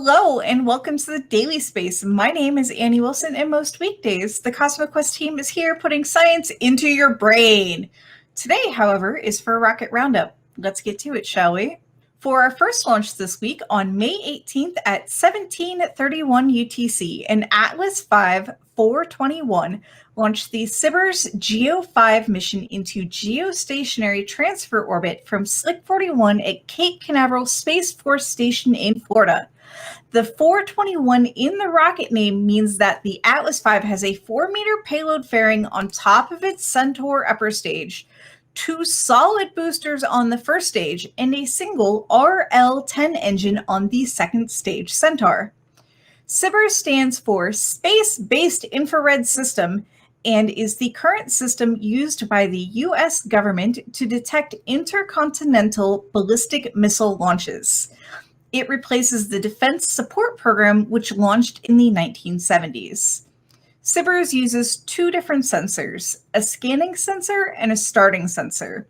Hello and welcome to the Daily Space. My name is Annie Wilson, and most weekdays, the Cosmo Quest team is here putting science into your brain. Today, however, is for a rocket roundup. Let's get to it, shall we? For our first launch this week, on May 18th at 1731 UTC, an Atlas V 421 launched the SBIRS GEO-5 mission into geostationary transfer orbit from Slick 41 at Cape Canaveral Space Force Station in Florida. The 421 in the rocket name means that the Atlas V has a 4-meter payload fairing on top of its Centaur upper stage, 2 solid boosters on the first stage, and a single RL-10 engine on the second stage Centaur. SBIRS stands for Space-Based Infrared System and is the current system used by the U.S. government to detect intercontinental ballistic missile launches. It replaces the Defense Support Program, which launched in the 1970s. SBIRS uses 2 different sensors, a scanning sensor and a starting sensor.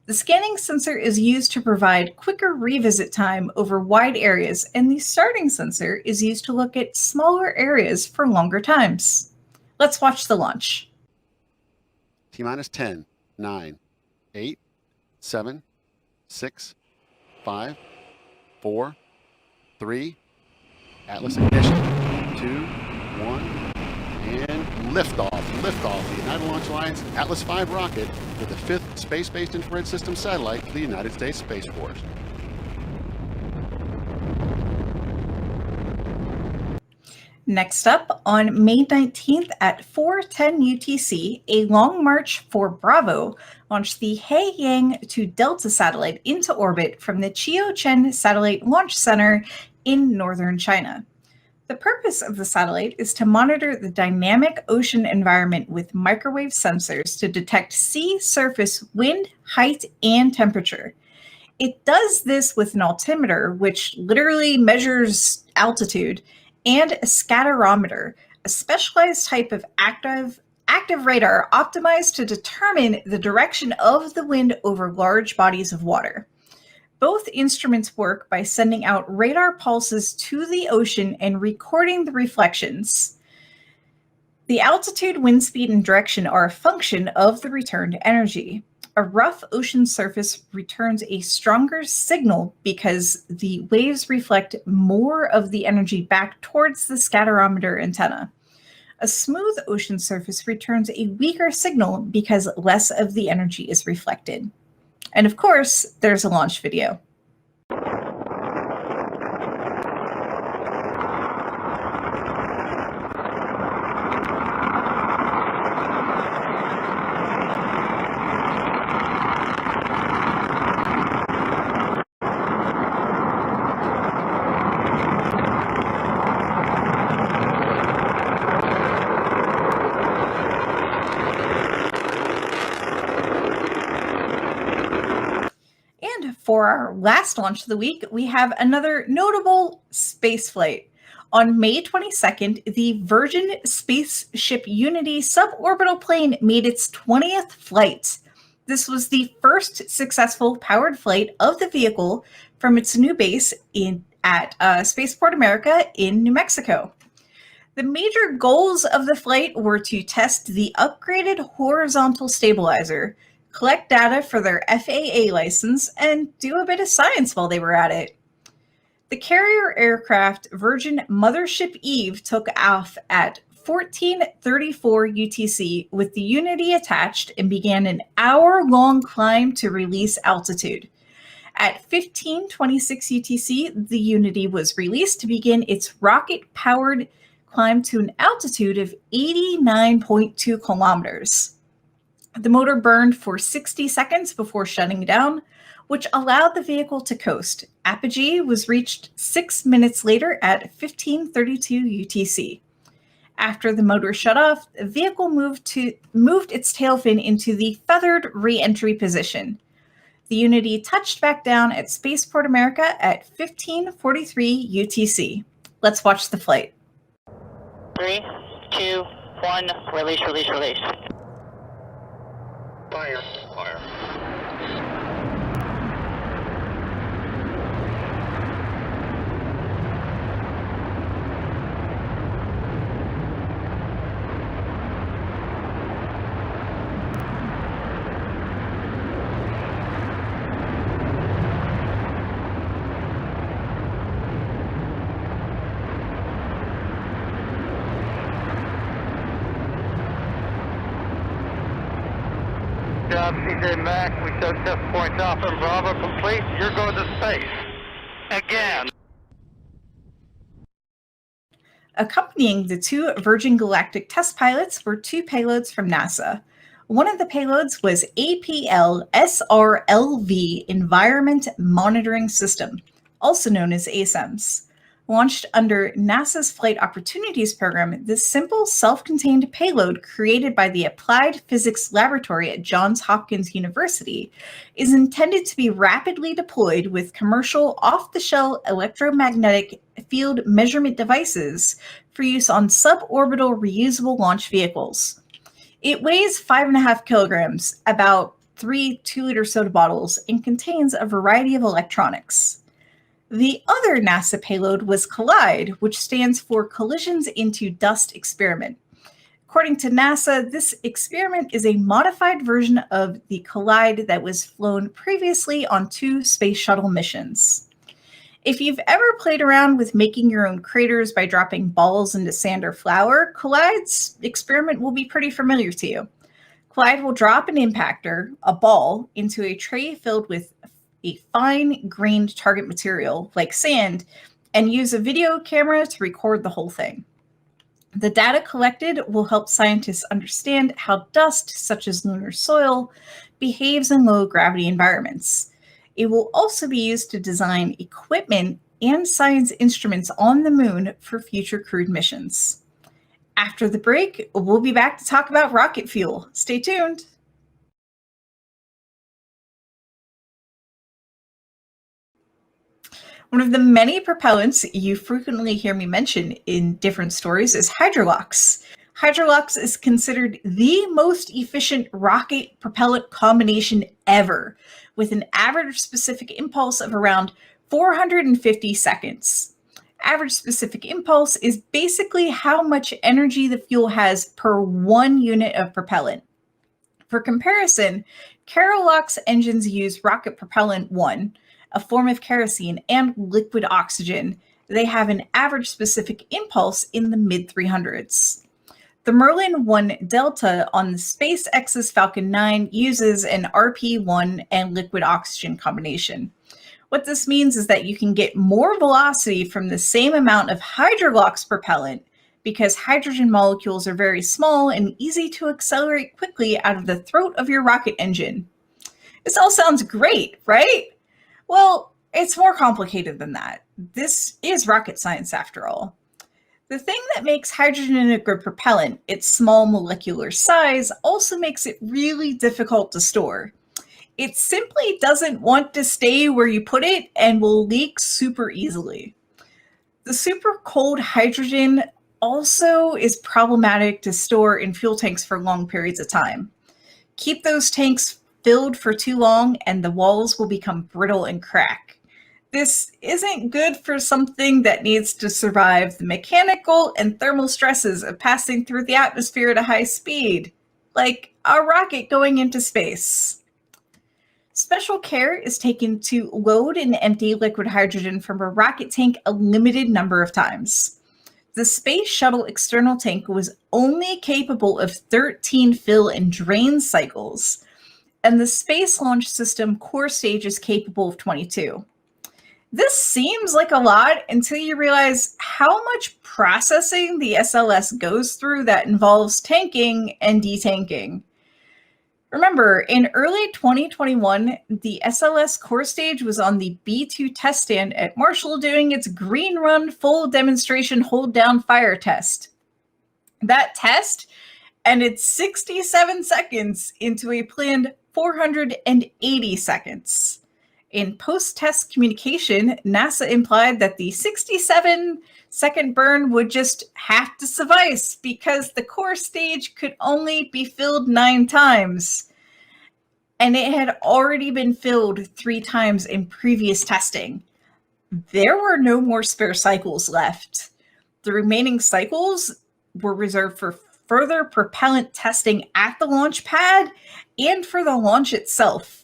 The scanning sensor is used to provide quicker revisit time over wide areas, and the starting sensor is used to look at smaller areas for longer times. Let's watch the launch. T-minus 10, 9, 8, 7, 6, 5, 4, 3, Atlas ignition, 2, 1, and liftoff. The United Launch Alliance Atlas V rocket with the 5th space-based infrared system satellite for the United States Space Force. Next up, on May 19th at 4:10 UTC, a Long March 4 Bravo launched the He-Yang 2 Delta satellite into orbit from the Qiuquan Satellite Launch Center in northern China. The purpose of the satellite is to monitor the dynamic ocean environment with microwave sensors to detect sea surface wind, height, and temperature. It does this with an altimeter, which literally measures altitude, and a scatterometer, a specialized type of active radar optimized to determine the direction of the wind over large bodies of water. Both instruments work by sending out radar pulses to the ocean and recording the reflections. The altitude, wind speed, and direction are a function of the returned energy. A rough ocean surface returns a stronger signal because the waves reflect more of the energy back towards the scatterometer antenna. A smooth ocean surface returns a weaker signal because less of the energy is reflected. And of course, there's a launch video. For our last launch of the week, we have another notable space flight. On May 22nd, the Virgin Spaceship Unity suborbital plane made its 20th flight. This was the first successful powered flight of the vehicle from its new base at Spaceport America in New Mexico. The major goals of the flight were to test the upgraded horizontal stabilizer, collect data for their FAA license, and do a bit of science while they were at it. The carrier aircraft Virgin Mothership Eve took off at 14:34 UTC with the Unity attached and began an hour-long climb to release altitude. At 15:26 UTC, the Unity was released to begin its rocket-powered climb to an altitude of 89.2 kilometers. The motor burned for 60 seconds before shutting down, which allowed the vehicle to coast. Apogee was reached 6 minutes later at 15:32 UTC. After the motor shut off, the vehicle moved its tail fin into the feathered re-entry position. The Unity touched back down at Spaceport America at 15:43 UTC. Let's watch the flight. 3, 2, 1, release. Fire. job, CJ Mac. We took test points Alpha and Bravo complete. You're going to space. Again. Accompanying the two Virgin Galactic test pilots were two payloads from NASA. One of the payloads was APL-SRLV Environment Monitoring System, also known as ASEMS. Launched under NASA's Flight Opportunities Program, this simple, self-contained payload created by the Applied Physics Laboratory at Johns Hopkins University is intended to be rapidly deployed with commercial off-the-shelf electromagnetic field measurement devices for use on suborbital reusable launch vehicles. It weighs 5.5 kilograms, about 3 2-liter soda bottles, and contains a variety of electronics. The other NASA payload was COLLIDE, which stands for Collisions into Dust Experiment. According to NASA, this experiment is a modified version of the COLLIDE that was flown previously on 2 space shuttle missions. If you've ever played around with making your own craters by dropping balls into sand or flour, COLLIDE's experiment will be pretty familiar to you. COLLIDE will drop an impactor, a ball, into a tray filled with a fine-grained target material, like sand, and use a video camera to record the whole thing. The data collected will help scientists understand how dust, such as lunar soil, behaves in low-gravity environments. It will also be used to design equipment and science instruments on the moon for future crewed missions. After the break, we'll be back to talk about rocket fuel. Stay tuned. One of the many propellants you frequently hear me mention in different stories is Hydrolox. Hydrolox is considered the most efficient rocket propellant combination ever, with an average specific impulse of around 450 seconds. Average specific impulse is basically how much energy the fuel has per 1 unit of propellant. For comparison, Kerolox engines use rocket propellant 1, a form of kerosene, and liquid oxygen. They have an average specific impulse in the mid-300s. The Merlin 1 Delta on the SpaceX's Falcon 9 uses an RP-1 and liquid oxygen combination. What this means is that you can get more velocity from the same amount of Hydrolox propellant because hydrogen molecules are very small and easy to accelerate quickly out of the throat of your rocket engine. This all sounds great, right? Well, it's more complicated than that. This is rocket science after all. The thing that makes hydrogen a good propellant, its small molecular size, also makes it really difficult to store. It simply doesn't want to stay where you put it and will leak super easily. The super cold hydrogen also is problematic to store in fuel tanks for long periods of time. Keep those tanks filled for too long and the walls will become brittle and crack. This isn't good for something that needs to survive the mechanical and thermal stresses of passing through the atmosphere at a high speed, like a rocket going into space. Special care is taken to load and empty liquid hydrogen from a rocket tank a limited number of times. The Space Shuttle external tank was only capable of 13 fill and drain cycles, and the Space Launch System core stage is capable of 22. This seems like a lot until you realize how much processing the SLS goes through that involves tanking and detanking. Remember, in early 2021, the SLS core stage was on the B2 test stand at Marshall doing its green run full demonstration hold down fire test. That test ended 67 seconds into a planned 480 seconds. In post-test communication, NASA implied that the 67-second burn would just have to suffice because the core stage could only be filled 9 times. And it had already been filled 3 times in previous testing. There were no more spare cycles left. The remaining cycles were reserved for further propellant testing at the launch pad and for the launch itself.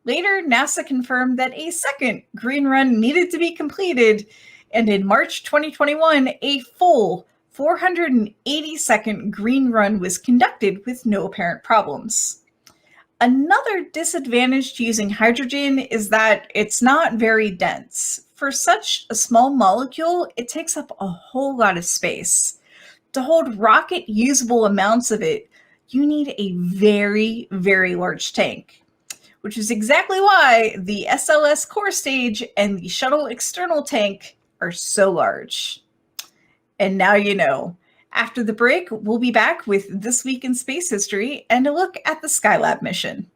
Later, NASA confirmed that a second green run needed to be completed, and in March 2021, a full 480-second green run was conducted with no apparent problems. Another disadvantage to using hydrogen is that it's not very dense. For such a small molecule, it takes up a whole lot of space. To hold rocket usable amounts of it, you need a very, very large tank, which is exactly why the SLS core stage and the shuttle external tank are so large. And now you know. After the break, we'll be back with This Week in Space History and a look at the Skylab mission.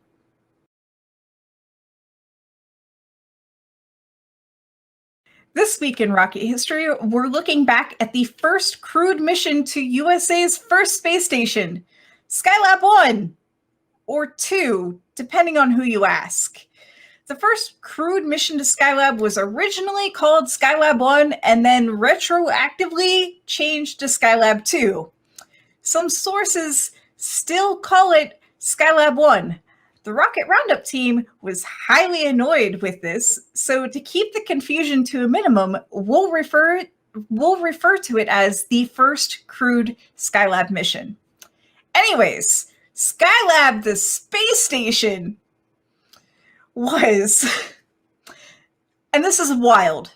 This week in rocket history, we're looking back at the first crewed mission to USA's first space station, Skylab 1, or 2, depending on who you ask. The first crewed mission to Skylab was originally called Skylab 1 and then retroactively changed to Skylab 2. Some sources still call it Skylab 1. The Rocket Roundup team was highly annoyed with this, so to keep the confusion to a minimum, we'll refer to it as the first crewed Skylab mission. Anyways, Skylab, the space station, was, and this is wild.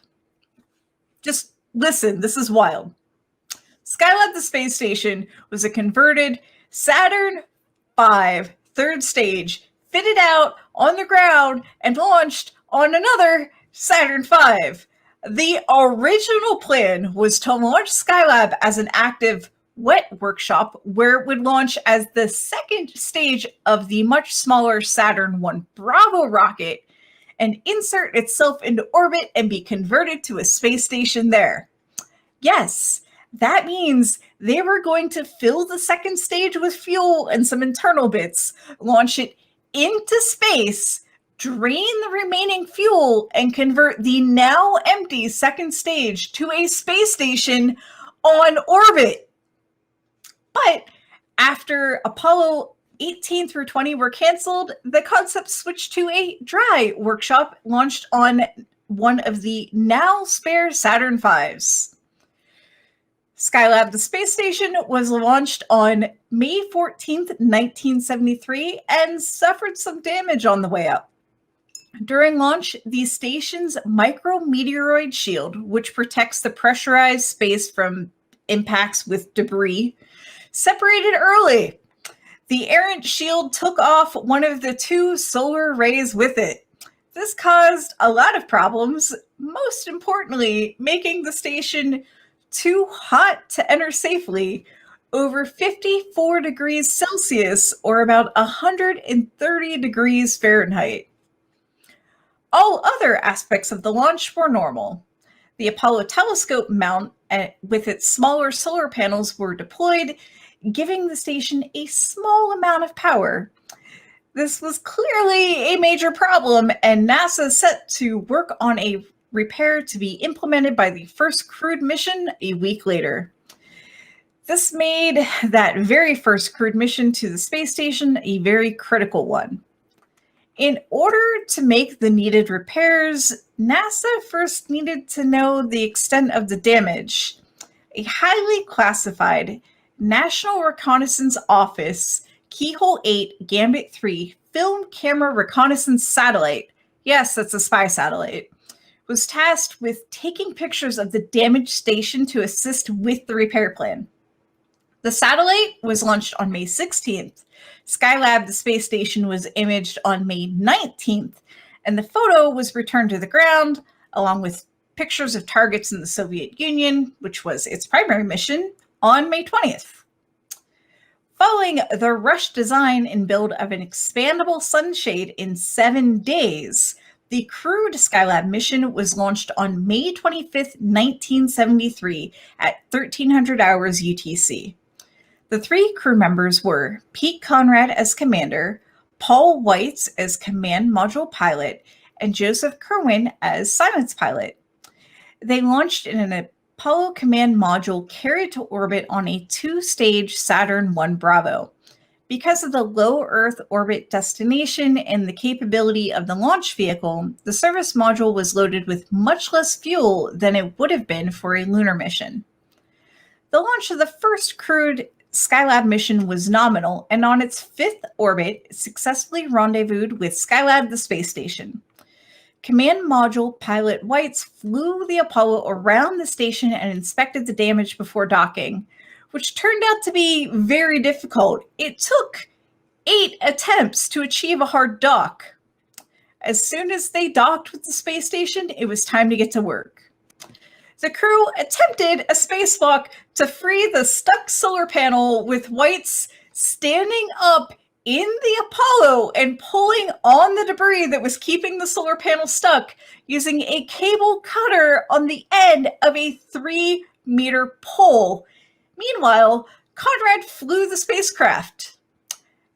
Just listen, this is wild. Skylab, the space station, was a converted Saturn V third stage, fitted out on the ground and launched on another Saturn V. The original plan was to launch Skylab as an active wet workshop where it would launch as the second stage of the much smaller Saturn I Bravo rocket and insert itself into orbit and be converted to a space station there. Yes, that means they were going to fill the second stage with fuel and some internal bits, launch it into space, drain the remaining fuel, and convert the now empty second stage to a space station on orbit. But after Apollo 18 through 20 were canceled, the concept switched to a dry workshop launched on one of the now spare Saturn V's. Skylab, the space station, was launched on May 14th, 1973, and suffered some damage on the way up. During launch, the station's micrometeoroid shield, which protects the pressurized space from impacts with debris, separated early. The errant shield took off one of the two solar arrays with it. This caused a lot of problems, most importantly, making the station too hot to enter safely, over 54 degrees Celsius or about 130 degrees Fahrenheit. All other aspects of the launch were normal. The Apollo telescope mount with its smaller solar panels were deployed, giving the station a small amount of power. This was clearly a major problem, and NASA set to work on a repair to be implemented by the first crewed mission a week later. This made that very first crewed mission to the space station a very critical one. In order to make the needed repairs, NASA first needed to know the extent of the damage. A highly classified National Reconnaissance Office Keyhole 8 Gambit 3 film camera reconnaissance satellite, yes, that's a spy satellite, was tasked with taking pictures of the damaged station to assist with the repair plan. The satellite was launched on May 16th. Skylab, the space station, was imaged on May 19th, and the photo was returned to the ground, along with pictures of targets in the Soviet Union, which was its primary mission, on May 20th. Following the rushed design and build of an expandable sunshade in 7 days, the crewed Skylab mission was launched on May 25th, 1973 at 1300 hours UTC. The three crew members were Pete Conrad as commander, Paul Weitz as command module pilot, and Joseph Kerwin as silence pilot. They launched in an Apollo command module carried to orbit on a two-stage Saturn I Bravo. Because of the low Earth orbit destination and the capability of the launch vehicle, the service module was loaded with much less fuel than it would have been for a lunar mission. The launch of the first crewed Skylab mission was nominal, and on its 5th orbit, it successfully rendezvoused with Skylab, the space station. Command Module pilot Weitz flew the Apollo around the station and inspected the damage before docking, which turned out to be very difficult. It took 8 attempts to achieve a hard dock. As soon as they docked with the space station, it was time to get to work. The crew attempted a spacewalk to free the stuck solar panel, with Weitz standing up in the Apollo and pulling on the debris that was keeping the solar panel stuck using a cable cutter on the end of a 3-meter pole. Meanwhile, Conrad flew the spacecraft.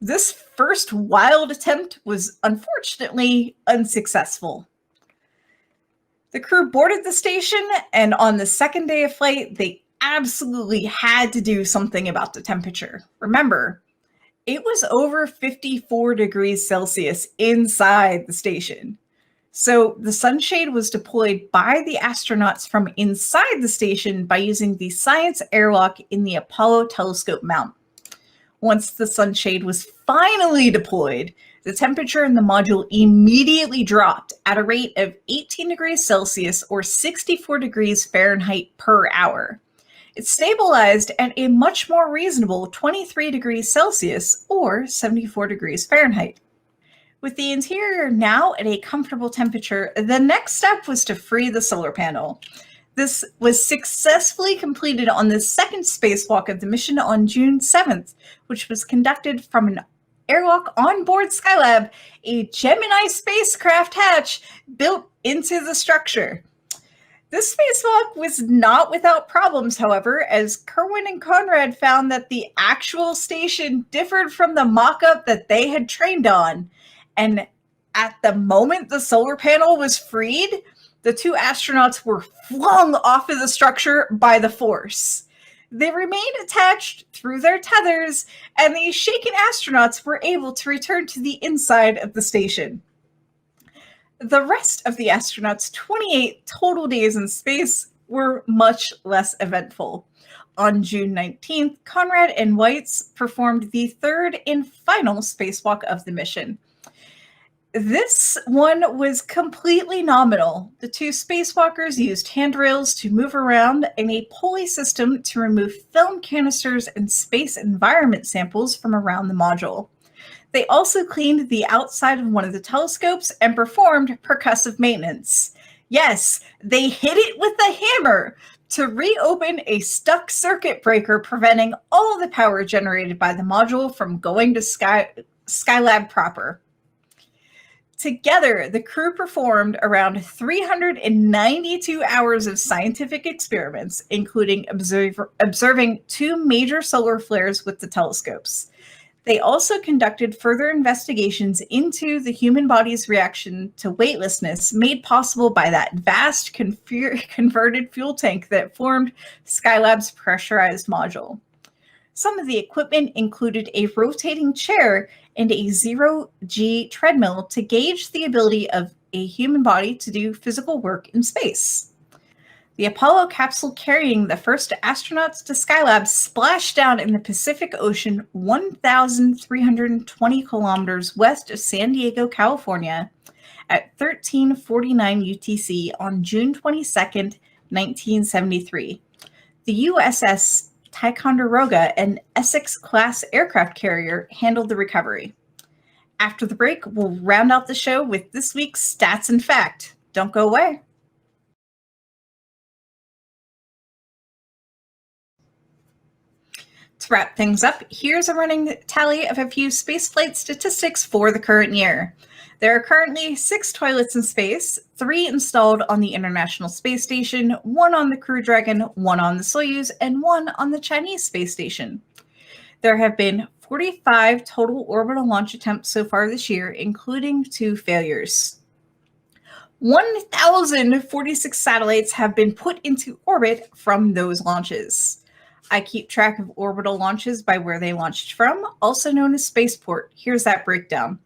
This first wild attempt was unfortunately unsuccessful. The crew boarded the station, and on the second day of flight, they absolutely had to do something about the temperature. Remember, it was over 54 degrees Celsius inside the station. So the sunshade was deployed by the astronauts from inside the station by using the science airlock in the Apollo telescope mount. Once the sunshade was finally deployed, the temperature in the module immediately dropped at a rate of 18 degrees Celsius or 64 degrees Fahrenheit per hour. It stabilized at a much more reasonable 23 degrees Celsius or 74 degrees Fahrenheit. With the interior now at a comfortable temperature, the next step was to free the solar panel. This was successfully completed on the second spacewalk of the mission on June 7th, which was conducted from an airlock on board Skylab, a Gemini spacecraft hatch built into the structure. This spacewalk was not without problems, however, as Kerwin and Conrad found that the actual station differed from the mock-up that they had trained on. And at the moment the solar panel was freed, the 2 astronauts were flung off of the structure by the force. They remained attached through their tethers, and the shaken astronauts were able to return to the inside of the station. The rest of the astronauts' 28 total days in space were much less eventful. On June 19th, Conrad and Weitz performed the 3rd and final spacewalk of the mission. This one was completely nominal. The 2 spacewalkers used handrails to move around and a pulley system to remove film canisters and space environment samples from around the module. They also cleaned the outside of one of the telescopes and performed percussive maintenance. Yes, they hit it with a hammer to reopen a stuck circuit breaker, preventing all the power generated by the module from going to Skylab proper. Together, the crew performed around 392 hours of scientific experiments, including observing 2 major solar flares with the telescopes. They also conducted further investigations into the human body's reaction to weightlessness made possible by that vast converted fuel tank that formed Skylab's pressurized module. Some of the equipment included a rotating chair and a 0G treadmill to gauge the ability of a human body to do physical work in space. The Apollo capsule carrying the first astronauts to Skylab splashed down in the Pacific Ocean 1,320 kilometers west of San Diego, California at 13:49 UTC on June 22nd, 1973. The USS Ticonderoga, an Essex-class aircraft carrier, handled the recovery. After the break, we'll round out the show with this week's Stats and Fact. Don't go away. To wrap things up, here's a running tally of a few spaceflight statistics for the current year. There are currently 6 toilets in space, 3 installed on the International Space Station, 1 on the Crew Dragon, 1 on the Soyuz, and 1 on the Chinese Space Station. There have been 45 total orbital launch attempts so far this year, including 2 failures. 1,046 satellites have been put into orbit from those launches. I keep track of orbital launches by where they launched from, also known as spaceport. Here's that breakdown.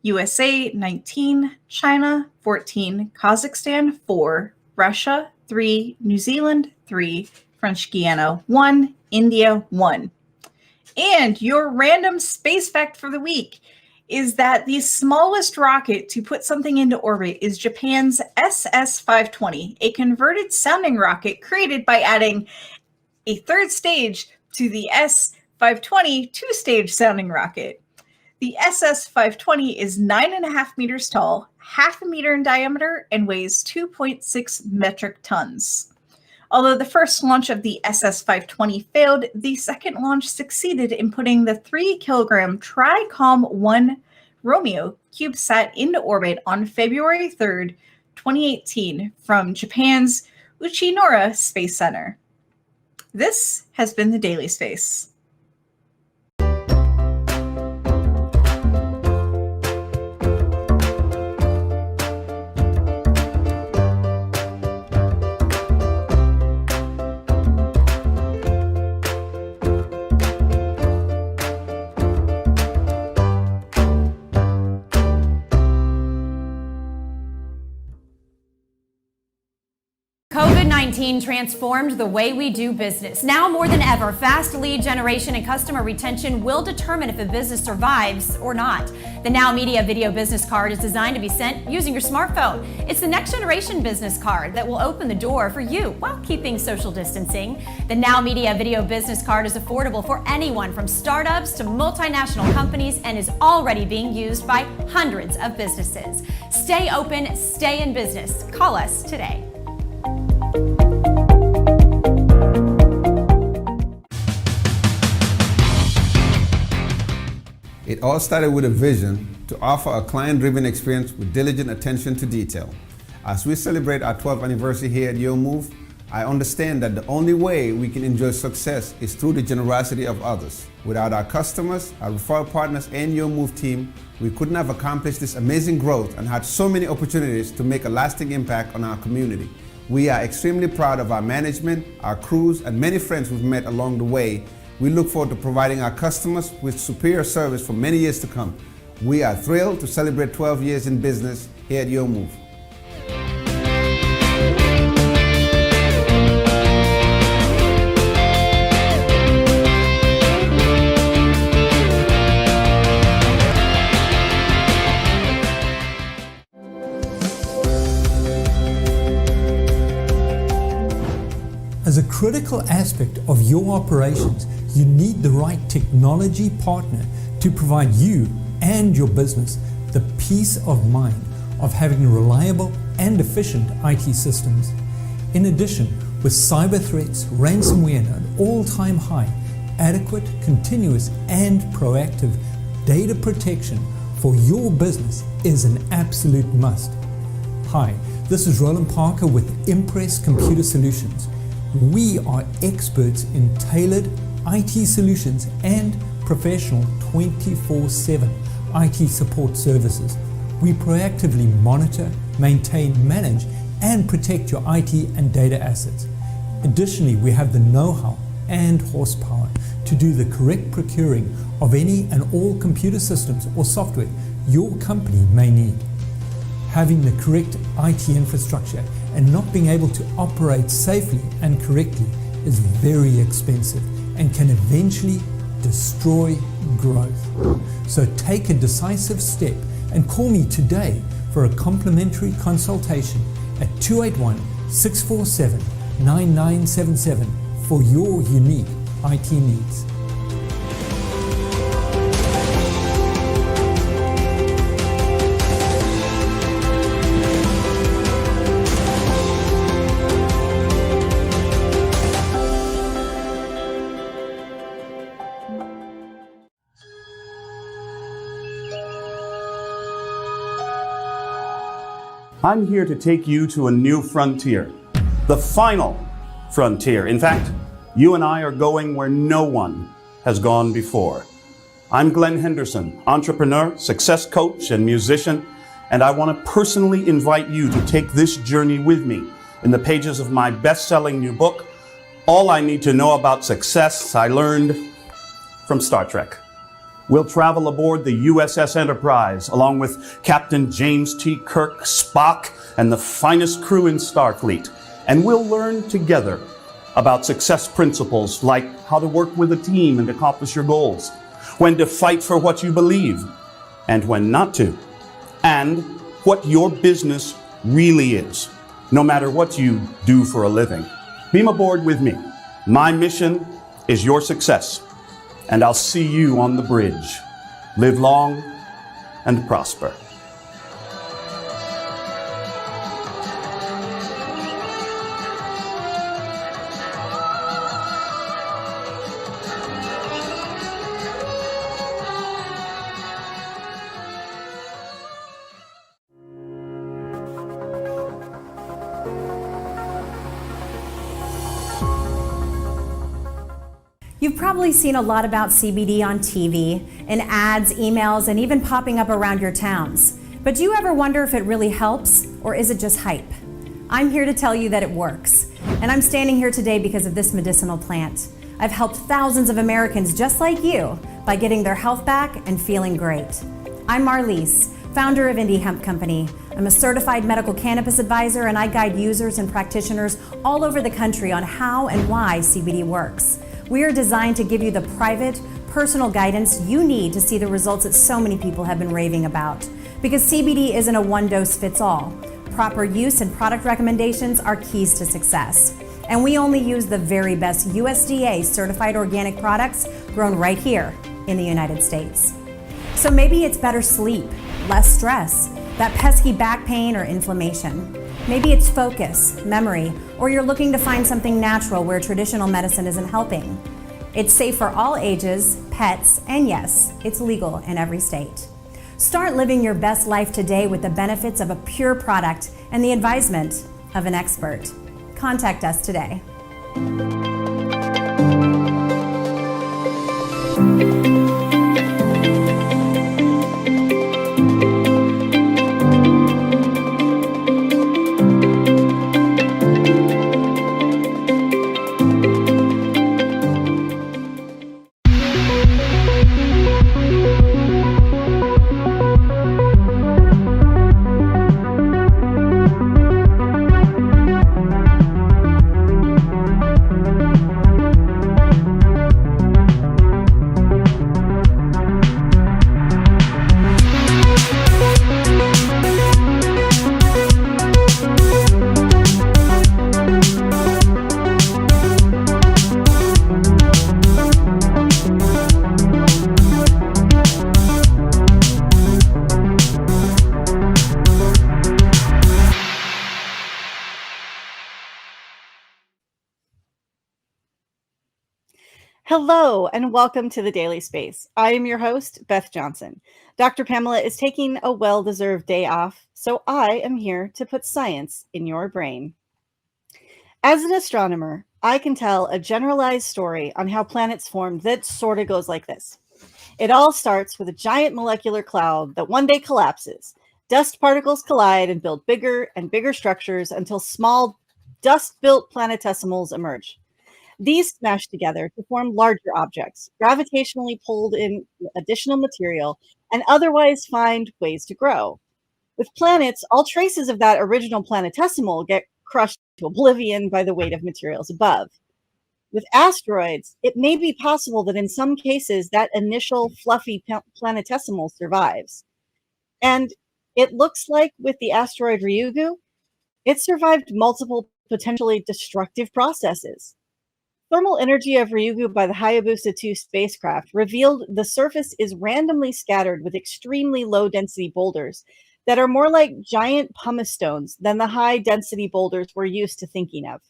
USA 19, China 14, Kazakhstan 4, Russia 3, New Zealand 3, French Guiana 1, India 1. And your random space fact for the week is that the smallest rocket to put something into orbit is Japan's SS-520, a converted sounding rocket created by adding a third stage to the S-520 two-stage sounding rocket. The SS-520 is 9.5 meters tall, half a meter in diameter, and weighs 2.6 metric tons. Although the first launch of the SS-520 failed, the second launch succeeded in putting the 3-kilogram Tricom-1 Romeo CubeSat into orbit on February 3rd, 2018 from Japan's Uchinora Space Center. This has been the Daily Space. COVID-19 transformed the way we do business. Now more than ever, fast lead generation and customer retention will determine if a business survives or not. The NowMedia Video Business Card is designed to be sent using your smartphone. It's the next generation business card that will open the door for you while keeping social distancing. The NowMedia Video Business Card is affordable for anyone from startups to multinational companies and is already being used by hundreds of businesses. Stay open, stay in business. Call us today. It all started with a vision to offer a client-driven experience with diligent attention to detail. As we celebrate our 12th anniversary here at YoMove, I understand that the only way we can enjoy success is through the generosity of others. Without our customers, our referral partners, and YoMove team, we couldn't have accomplished this amazing growth and had so many opportunities to make a lasting impact on our community. We are extremely proud of our management, our crews, and many friends we've met along the way. We look forward to providing our customers with superior service for many years to come. We are thrilled to celebrate 12 years in business here at YoMove. As a critical aspect of your operations, you need the right technology partner to provide you and your business the peace of mind of having reliable and efficient IT systems. In addition, with cyber threats, ransomware at an all-time high, adequate, continuous, and proactive data protection for your business is an absolute must. Hi, this is Roland Parker with Impress Computer Solutions. We are experts in tailored IT solutions and professional 24/7 IT support services. We proactively monitor, maintain, manage, and protect your IT and data assets. Additionally, we have the know-how and horsepower to do the correct procuring of any and all computer systems or software your company may need. Having the correct IT infrastructure and not being able to operate safely and correctly is very expensive and can eventually destroy growth. So take a decisive step and call me today for a complimentary consultation at 281-647-9977 for your unique IT needs. I'm here to take you to a new frontier, the final frontier. In fact, you and I are going where no one has gone before. I'm Glenn Henderson, entrepreneur, success coach, and musician, and I want to personally invite you to take this journey with me in the pages of my best-selling new book, All I Need to Know About Success I Learned from Star Trek. We'll travel aboard the USS Enterprise along with Captain James T. Kirk, Spock, and the finest crew in Starfleet. And we'll learn together about success principles like how to work with a team and accomplish your goals, when to fight for what you believe and when not to, and what your business really is, no matter what you do for a living. Beam aboard with me. My mission is your success, and I'll see you on the bridge. Live long and prosper. You've probably seen a lot about CBD on TV, in ads, emails, and even popping up around your towns. But do you ever wonder if it really helps, or is it just hype? I'm here to tell you that it works. And I'm standing here today because of this medicinal plant. I've helped thousands of Americans just like you by getting their health back and feeling great. I'm Marlise, founder of Indie Hemp Company. I'm a certified medical cannabis advisor, and I guide users and practitioners all over the country on how and why CBD works. We are designed to give you the private, personal guidance you need to see the results that so many people have been raving about. Because CBD isn't a one-dose-fits-all. Proper use and product recommendations are keys to success. And we only use the very best USDA certified organic products grown right here in the United States. So maybe it's better sleep, less stress, that pesky back pain or inflammation. Maybe it's focus, memory, or you're looking to find something natural where traditional medicine isn't helping. It's safe for all ages, pets, and yes, it's legal in every state. Start living your best life today with the benefits of a pure product and the advisement of an expert. Contact us today. Hello, and welcome to the Daily Space. I am your host, Beth Johnson. Dr. Pamela is taking a well-deserved day off, so I am here to put science in your brain. As an astronomer, I can tell a generalized story on how planets formed that sort of goes like this. It all starts with a giant molecular cloud that one day collapses. Dust particles collide and build bigger and bigger structures until small dust-built planetesimals emerge. These smash together to form larger objects, gravitationally pulled in additional material, and otherwise find ways to grow. With planets, all traces of that original planetesimal get crushed to oblivion by the weight of materials above. With asteroids, it may be possible that in some cases that initial fluffy planetesimal survives. And it looks like with the asteroid Ryugu, it survived multiple potentially destructive processes. Thermal energy of Ryugu by the Hayabusa 2 spacecraft revealed the surface is randomly scattered with extremely low-density boulders that are more like giant pumice stones than the high-density boulders we're used to thinking of.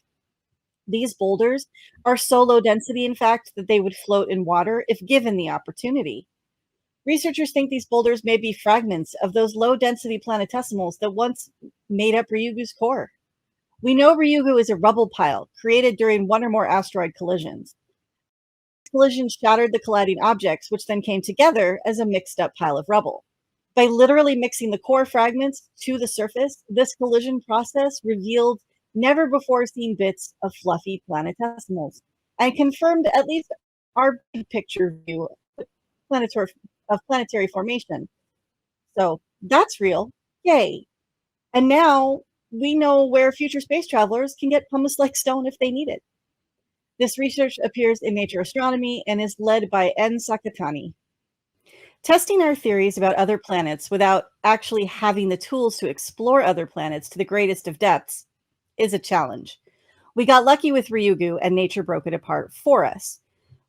These boulders are so low density, in fact, that they would float in water if given the opportunity. Researchers think these boulders may be fragments of those low-density planetesimals that once made up Ryugu's core. We know Ryugu is a rubble pile created during one or more asteroid collisions. Collisions shattered the colliding objects, which then came together as a mixed-up pile of rubble. By literally mixing the core fragments to the surface, this collision process revealed never-before-seen bits of fluffy planetesimals and confirmed at least our big picture view of planetary formation. So that's real. Yay. And now we know where future space travelers can get pumice-like stone if they need it. This research appears in Nature Astronomy and is led by N. Sakatani. Testing our theories about other planets without actually having the tools to explore other planets to the greatest of depths is a challenge. We got lucky with Ryugu, and nature broke it apart for us.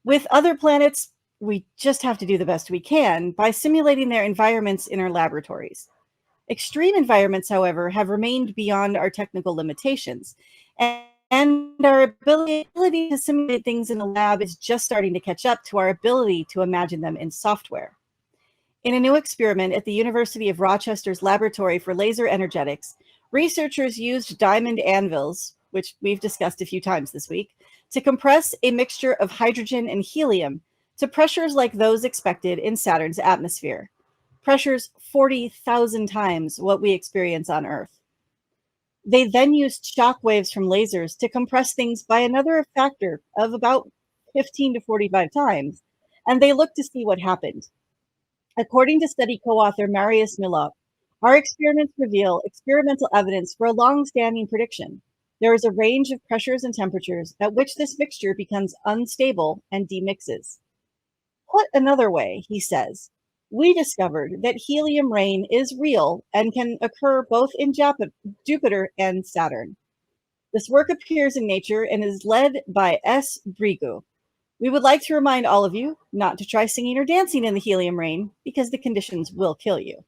With other planets, we just have to do the best we can by simulating their environments in our laboratories. Extreme environments, however, have remained beyond our technical limitations, and our ability to simulate things in the lab is just starting to catch up to our ability to imagine them in software. In a new experiment at the University of Rochester's Laboratory for Laser Energetics, researchers used diamond anvils, which we've discussed a few times this week, to compress a mixture of hydrogen and helium to pressures like those expected in Saturn's atmosphere, pressures 40,000 times what we experience on Earth. They then used shock waves from lasers to compress things by another factor of about 15 to 45 times, and they looked to see what happened. According to study co-author Marius Milot, our experiments reveal experimental evidence for a long-standing prediction. There is a range of pressures and temperatures at which this mixture becomes unstable and demixes. Put another way, he says, we discovered that helium rain is real and can occur both in Jupiter and Saturn. This work appears in Nature and is led by S. Brigu. We would like to remind all of you not to try singing or dancing in the helium rain because the conditions will kill you.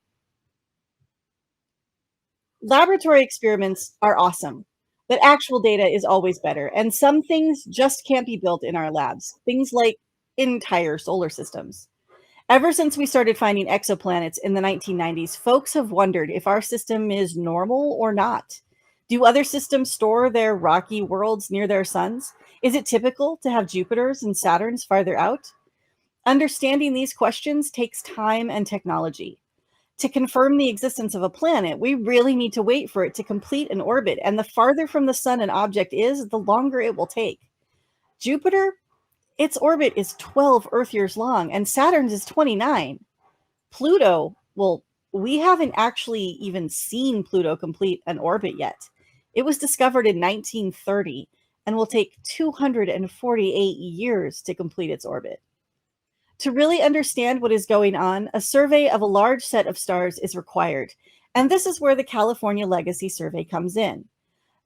Laboratory experiments are awesome, but actual data is always better, and some things just can't be built in our labs, things like entire solar systems. Ever since we started finding exoplanets in the 1990s, folks have wondered if our system is normal or not. Do other systems store their rocky worlds near their suns? Is it typical to have Jupiters and Saturns farther out? Understanding these questions takes time and technology. To confirm the existence of a planet, we really need to wait for it to complete an orbit, and the farther from the sun an object is, the longer it will take. Jupiter, its orbit is 12 Earth years long, and Saturn's is 29. Pluto, well, we haven't actually even seen Pluto complete an orbit yet. It was discovered in 1930 and will take 248 years to complete its orbit. To really understand what is going on, a survey of a large set of stars is required, and this is where the California Legacy Survey comes in.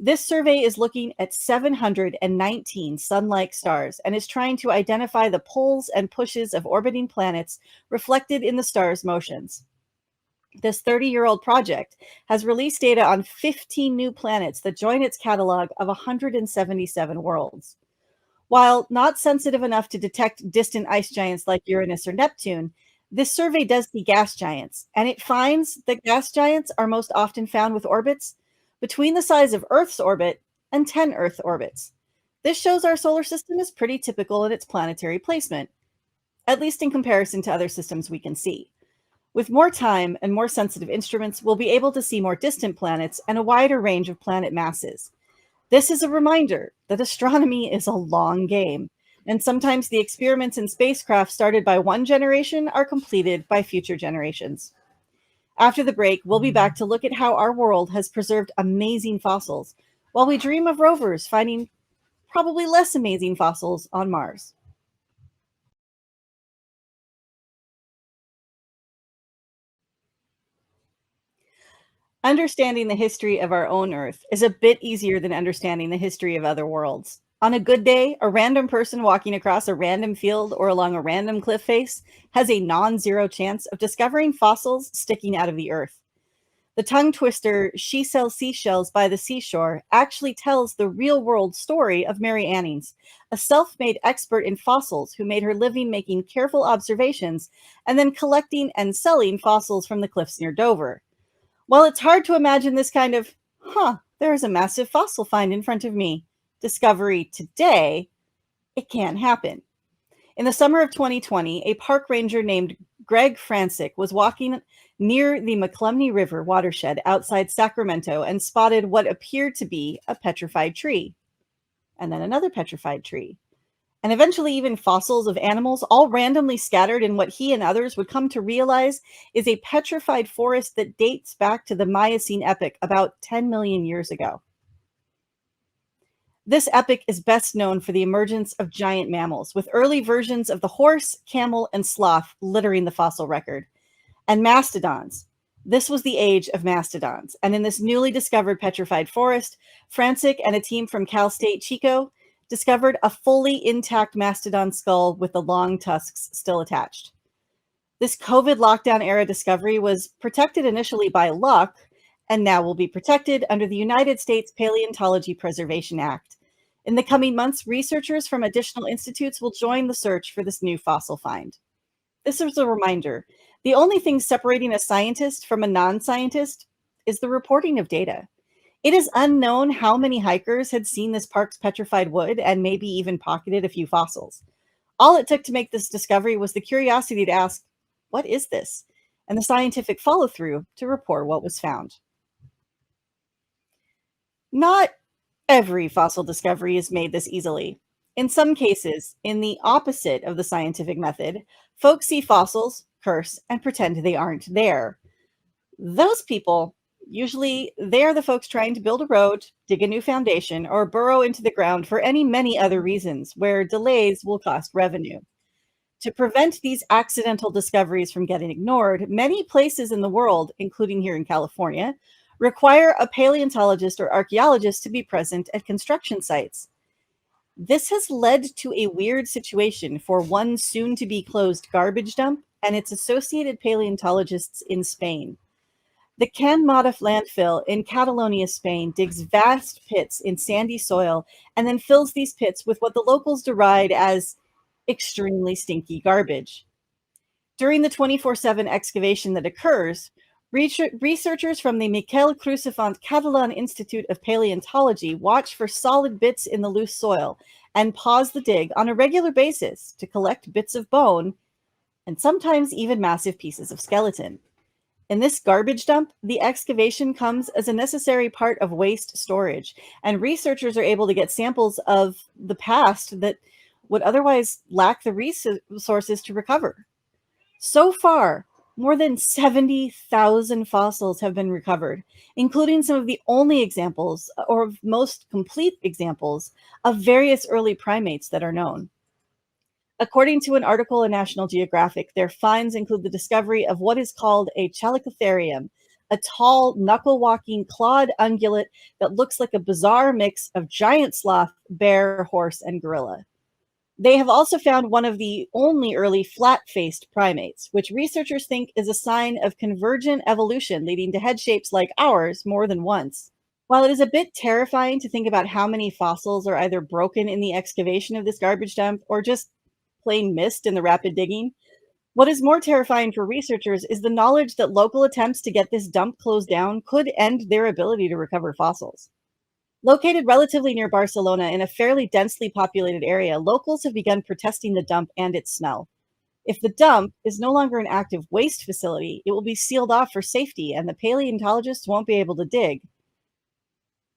This survey is looking at 719 sun-like stars and is trying to identify the pulls and pushes of orbiting planets reflected in the stars' motions. This 30-year-old project has released data on 15 new planets that join its catalog of 177 worlds. While not sensitive enough to detect distant ice giants like Uranus or Neptune, this survey does see gas giants, and it finds that gas giants are most often found with orbits between the size of Earth's orbit and 10 Earth orbits. This shows our solar system is pretty typical in its planetary placement, at least in comparison to other systems we can see. With more time and more sensitive instruments, we'll be able to see more distant planets and a wider range of planet masses. This is a reminder that astronomy is a long game, and sometimes the experiments in spacecraft started by one generation are completed by future generations. After the break, we'll be back to look at how our world has preserved amazing fossils, while we dream of rovers finding probably less amazing fossils on Mars. Understanding the history of our own Earth is a bit easier than understanding the history of other worlds. On a good day, a random person walking across a random field or along a random cliff face has a non-zero chance of discovering fossils sticking out of the Earth. The tongue twister, She Sells Seashells by the Seashore, actually tells the real-world story of Mary Annings, a self-made expert in fossils who made her living making careful observations and then collecting and selling fossils from the cliffs near Dover. While it's hard to imagine this kind of, there is a massive fossil find in front of me discovery today, it can't happen. In the summer of 2020, a park ranger named Greg Francic was walking near the McClumney River watershed outside Sacramento and spotted what appeared to be a petrified tree, and then another petrified tree, and eventually even fossils of animals all randomly scattered in what he and others would come to realize is a petrified forest that dates back to the Miocene epoch about 10 million years ago. This epoch is best known for the emergence of giant mammals, with early versions of the horse, camel, and sloth littering the fossil record. And mastodons. This was the age of mastodons. And in this newly discovered petrified forest, Francic and a team from Cal State Chico discovered a fully intact mastodon skull with the long tusks still attached. This COVID lockdown era discovery was protected initially by luck, and now will be protected under the United States Paleontology Preservation Act. In the coming months, researchers from additional institutes will join the search for this new fossil find. This is a reminder. The only thing separating a scientist from a non-scientist is the reporting of data. It is unknown how many hikers had seen this park's petrified wood and maybe even pocketed a few fossils. All it took to make this discovery was the curiosity to ask, what is this? And the scientific follow-through to report what was found. Not every fossil discovery is made this easily. In some cases, in the opposite of the scientific method, folks see fossils, curse, and pretend they aren't there. Those people, usually they are the folks trying to build a road, dig a new foundation, or burrow into the ground for many other reasons where delays will cost revenue. To prevent these accidental discoveries from getting ignored, many places in the world, including here in California, require a paleontologist or archaeologist to be present at construction sites. This has led to a weird situation for one soon-to-be closed garbage dump and its associated paleontologists in Spain. The Can Madaf landfill in Catalonia, Spain, digs vast pits in sandy soil and then fills these pits with what the locals deride as extremely stinky garbage. During the 24/7 excavation that occurs, researchers from the Miquel Crucifant Catalan Institute of Paleontology watch for solid bits in the loose soil and pause the dig on a regular basis to collect bits of bone and sometimes even massive pieces of skeleton. In this garbage dump, the excavation comes as a necessary part of waste storage, and researchers are able to get samples of the past that would otherwise lack the resources to recover. So far, more than 70,000 fossils have been recovered, including some of the only examples, or most complete examples, of various early primates that are known. According to an article in National Geographic, their finds include the discovery of what is called a Chalicotherium, a tall, knuckle-walking, clawed ungulate that looks like a bizarre mix of giant sloth, bear, horse, and gorilla. They have also found one of the only early flat-faced primates, which researchers think is a sign of convergent evolution leading to head shapes like ours more than once. While it is a bit terrifying to think about how many fossils are either broken in the excavation of this garbage dump or just plain missed in the rapid digging, what is more terrifying for researchers is the knowledge that local attempts to get this dump closed down could end their ability to recover fossils. Located relatively near Barcelona in a fairly densely populated area, locals have begun protesting the dump and its smell. If the dump is no longer an active waste facility, it will be sealed off for safety and the paleontologists won't be able to dig.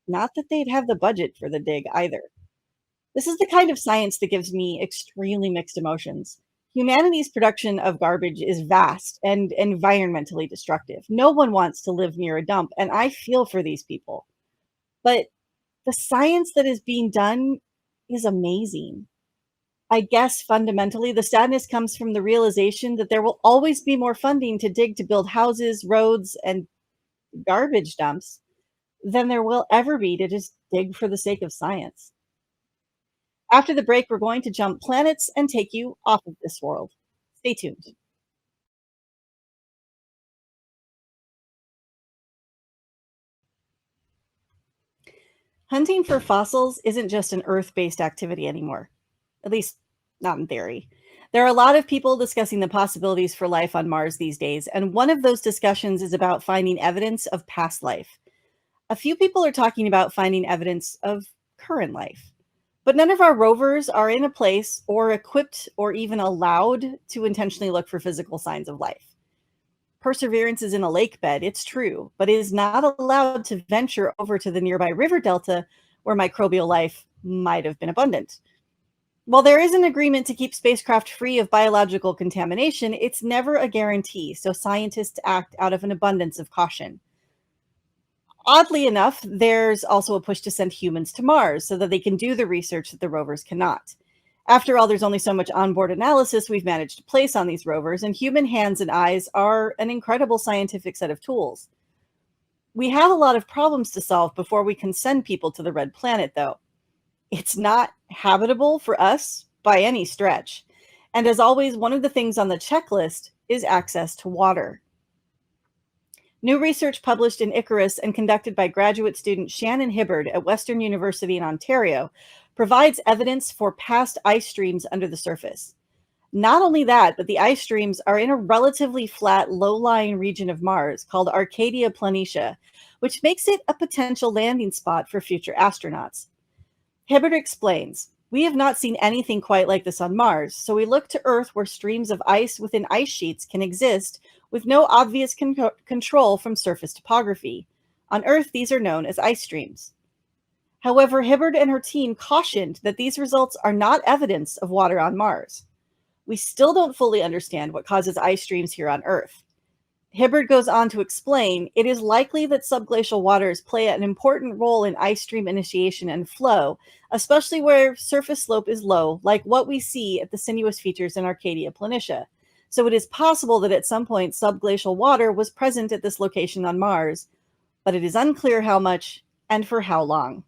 Not that they'd have the budget for the dig either. This is the kind of science that gives me extremely mixed emotions. Humanity's production of garbage is vast and environmentally destructive. No one wants to live near a dump, and I feel for these people. But the science that is being done is amazing. I guess fundamentally, the sadness comes from the realization that there will always be more funding to dig to build houses, roads, and garbage dumps than there will ever be to just dig for the sake of science. After the break, we're going to jump planets and take you off of this world. Stay tuned. Hunting for fossils isn't just an Earth-based activity anymore, at least not in theory. There are a lot of people discussing the possibilities for life on Mars these days, and one of those discussions is about finding evidence of past life. A few people are talking about finding evidence of current life, but none of our rovers are in a place or equipped or even allowed to intentionally look for physical signs of life. Perseverance is in a lake bed, it's true, but it is not allowed to venture over to the nearby river delta where microbial life might have been abundant. While there is an agreement to keep spacecraft free of biological contamination, it's never a guarantee, so scientists act out of an abundance of caution. Oddly enough, there's also a push to send humans to Mars so that they can do the research that the rovers cannot. After all, there's only so much onboard analysis we've managed to place on these rovers, and human hands and eyes are an incredible scientific set of tools. We have a lot of problems to solve before we can send people to the red planet, though. It's not habitable for us by any stretch. And as always, one of the things on the checklist is access to water. New research published in Icarus and conducted by graduate student Shannon Hibbard at Western University in Ontario provides evidence for past ice streams under the surface. Not only that, but the ice streams are in a relatively flat, low-lying region of Mars called Arcadia Planitia, which makes it a potential landing spot for future astronauts. Hibbard explains, "We have not seen anything quite like this on Mars, so we look to Earth where streams of ice within ice sheets can exist with no obvious control from surface topography. On Earth, these are known as ice streams." However, Hibbard and her team cautioned that these results are not evidence of water on Mars. We still don't fully understand what causes ice streams here on Earth. Hibbard goes on to explain, it is likely that subglacial waters play an important role in ice stream initiation and flow, especially where surface slope is low, like what we see at the sinuous features in Arcadia Planitia. So it is possible that at some point subglacial water was present at this location on Mars, but it is unclear how much and for how long.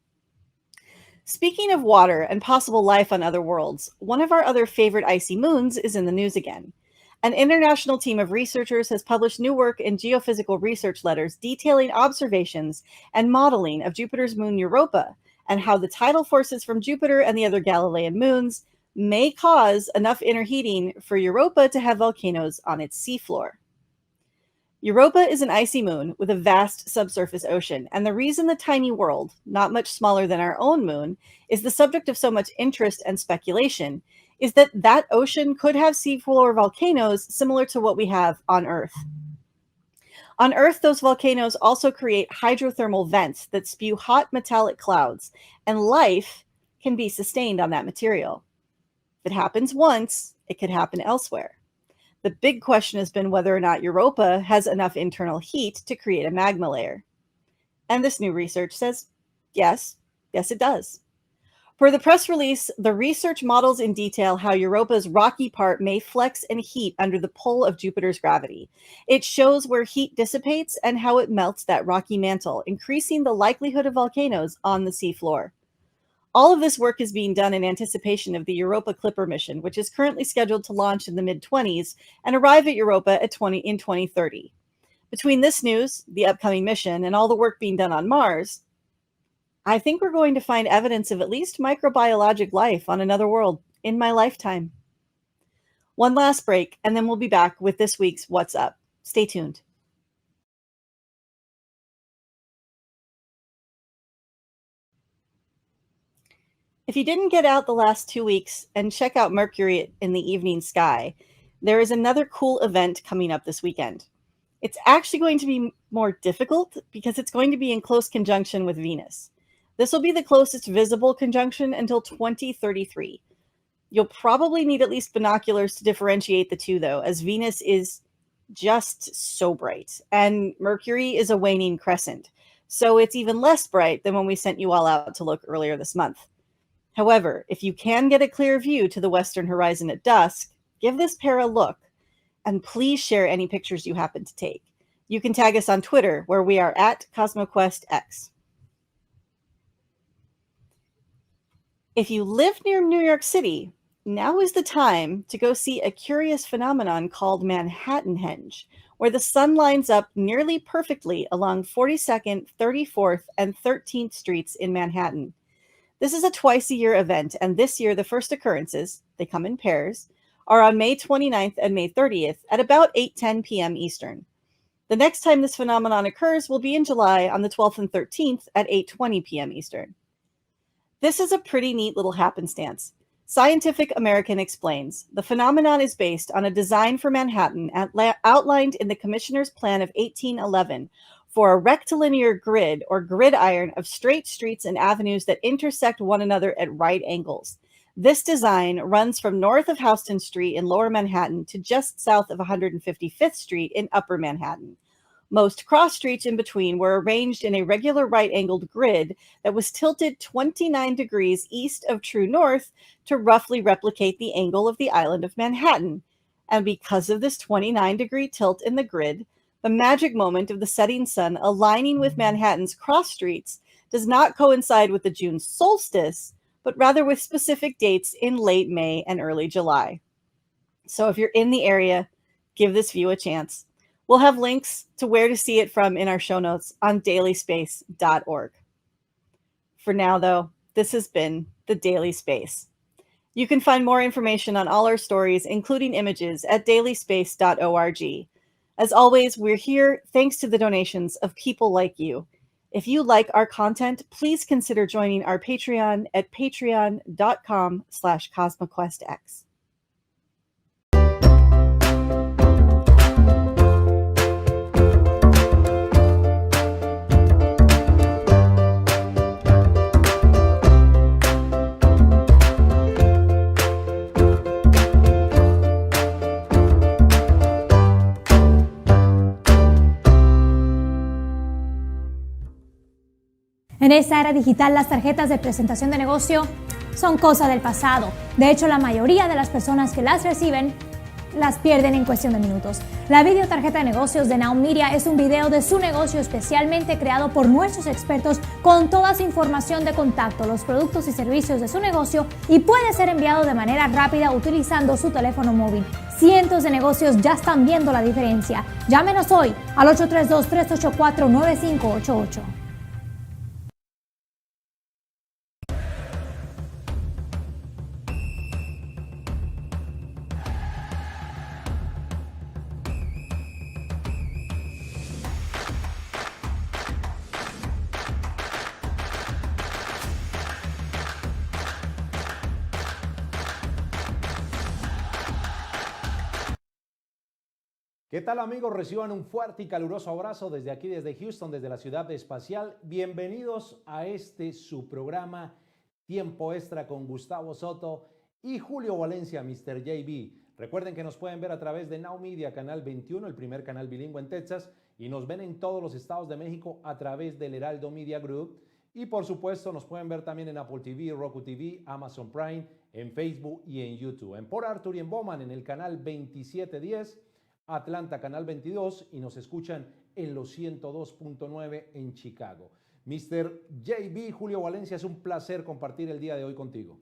Speaking of water and possible life on other worlds, one of our other favorite icy moons is in the news again. An international team of researchers has published new work in geophysical research letters detailing observations and modeling of Jupiter's moon Europa and how the tidal forces from Jupiter and the other Galilean moons may cause enough inner heating for Europa to have volcanoes on its seafloor. Europa is an icy moon with a vast subsurface ocean, and the reason the tiny world, not much smaller than our own moon, is the subject of so much interest and speculation is that that ocean could have seafloor volcanoes similar to what we have on Earth. On Earth, those volcanoes also create hydrothermal vents that spew hot metallic clouds, and life can be sustained on that material. If it happens once, it could happen elsewhere. The big question has been whether or not Europa has enough internal heat to create a magma layer. And this new research says, yes, it does. Per the press release, the research models in detail how Europa's rocky part may flex and heat under the pull of Jupiter's gravity. It shows where heat dissipates and how it melts that rocky mantle, increasing the likelihood of volcanoes on the seafloor. All of this work is being done in anticipation of the Europa Clipper mission, which is currently scheduled to launch in the mid-20s and arrive at Europa in 2030. Between this news, the upcoming mission, and all the work being done on Mars, I think we're going to find evidence of at least microbiologic life on another world in my lifetime. One last break, and then we'll be back with this week's What's Up. Stay tuned. If you didn't get out the last 2 weeks and check out Mercury in the evening sky, there is another cool event coming up this weekend. It's actually going to be more difficult because it's going to be in close conjunction with Venus. This will be the closest visible conjunction until 2033. You'll probably need at least binoculars to differentiate the two, though, as Venus is just so bright, and Mercury is a waning crescent, so it's even less bright than when we sent you all out to look earlier this month. However, if you can get a clear view to the western horizon at dusk, give this pair a look, and please share any pictures you happen to take. You can tag us on Twitter, where we are at Cosmo Quest X. If you live near New York City, now is the time to go see a curious phenomenon called Manhattanhenge, where the sun lines up nearly perfectly along 42nd, 34th, and 13th Streets in Manhattan. This is a twice-a-year event, and this year the first occurrences, they come in pairs, are on May 29th and May 30th at about 8:10 p.m. Eastern. The next time this phenomenon occurs will be in July on the 12th and 13th at 8:20 p.m. Eastern. This is a pretty neat little happenstance. Scientific American explains, the phenomenon is based on a design for Manhattan outlined in the Commissioner's Plan of 1811 for a rectilinear grid or gridiron of straight streets and avenues that intersect one another at right angles. This design runs from north of Houston Street in Lower Manhattan to just south of 155th Street in Upper Manhattan. Most cross streets in between were arranged in a regular right-angled grid that was tilted 29 degrees east of true north to roughly replicate the angle of the island of Manhattan. And because of this 29-degree tilt in the grid, the magic moment of the setting sun aligning with Manhattan's cross streets does not coincide with the June solstice, but rather with specific dates in late May and early July. So if you're in the area, give this view a chance. We'll have links to where to see it from in our show notes on dailyspace.org. For now, though, this has been The Daily Space. You can find more information on all our stories, including images, at dailyspace.org. As always, we're here thanks to the donations of people like you. If you like our content, please consider joining our Patreon at patreon.com/CosmoQuestX. En esta era digital, las tarjetas de presentación de negocio son cosa del pasado. De hecho, la mayoría de las personas que las reciben las pierden en cuestión de minutos. La videotarjeta de negocios de NowMedia es un video de su negocio especialmente creado por nuestros expertos con toda su información de contacto, los productos y servicios de su negocio, y puede ser enviado de manera rápida utilizando su teléfono móvil. Cientos de negocios ya están viendo la diferencia. Llámenos hoy al 832-384-9588. ¿Qué tal, amigos? Reciban un fuerte y caluroso abrazo desde aquí, desde Houston, desde la ciudad espacial. Bienvenidos a su programa Tiempo Extra con Gustavo Soto y Julio Valencia, Mr. JB. Recuerden que nos pueden ver a través de NowMedia, canal 21, el primer canal bilingüe en Texas, y nos ven en todos los estados de México a través del Heraldo Media Group. Y por supuesto nos pueden ver también en Apple TV, Roku TV, Amazon Prime, en Facebook y en YouTube. En Port Arthur y en Bowman en el canal 2710, Atlanta canal 22, y nos escuchan en los 102.9 en Chicago. Mr. JB, Julio Valencia, es un placer compartir el día de hoy contigo.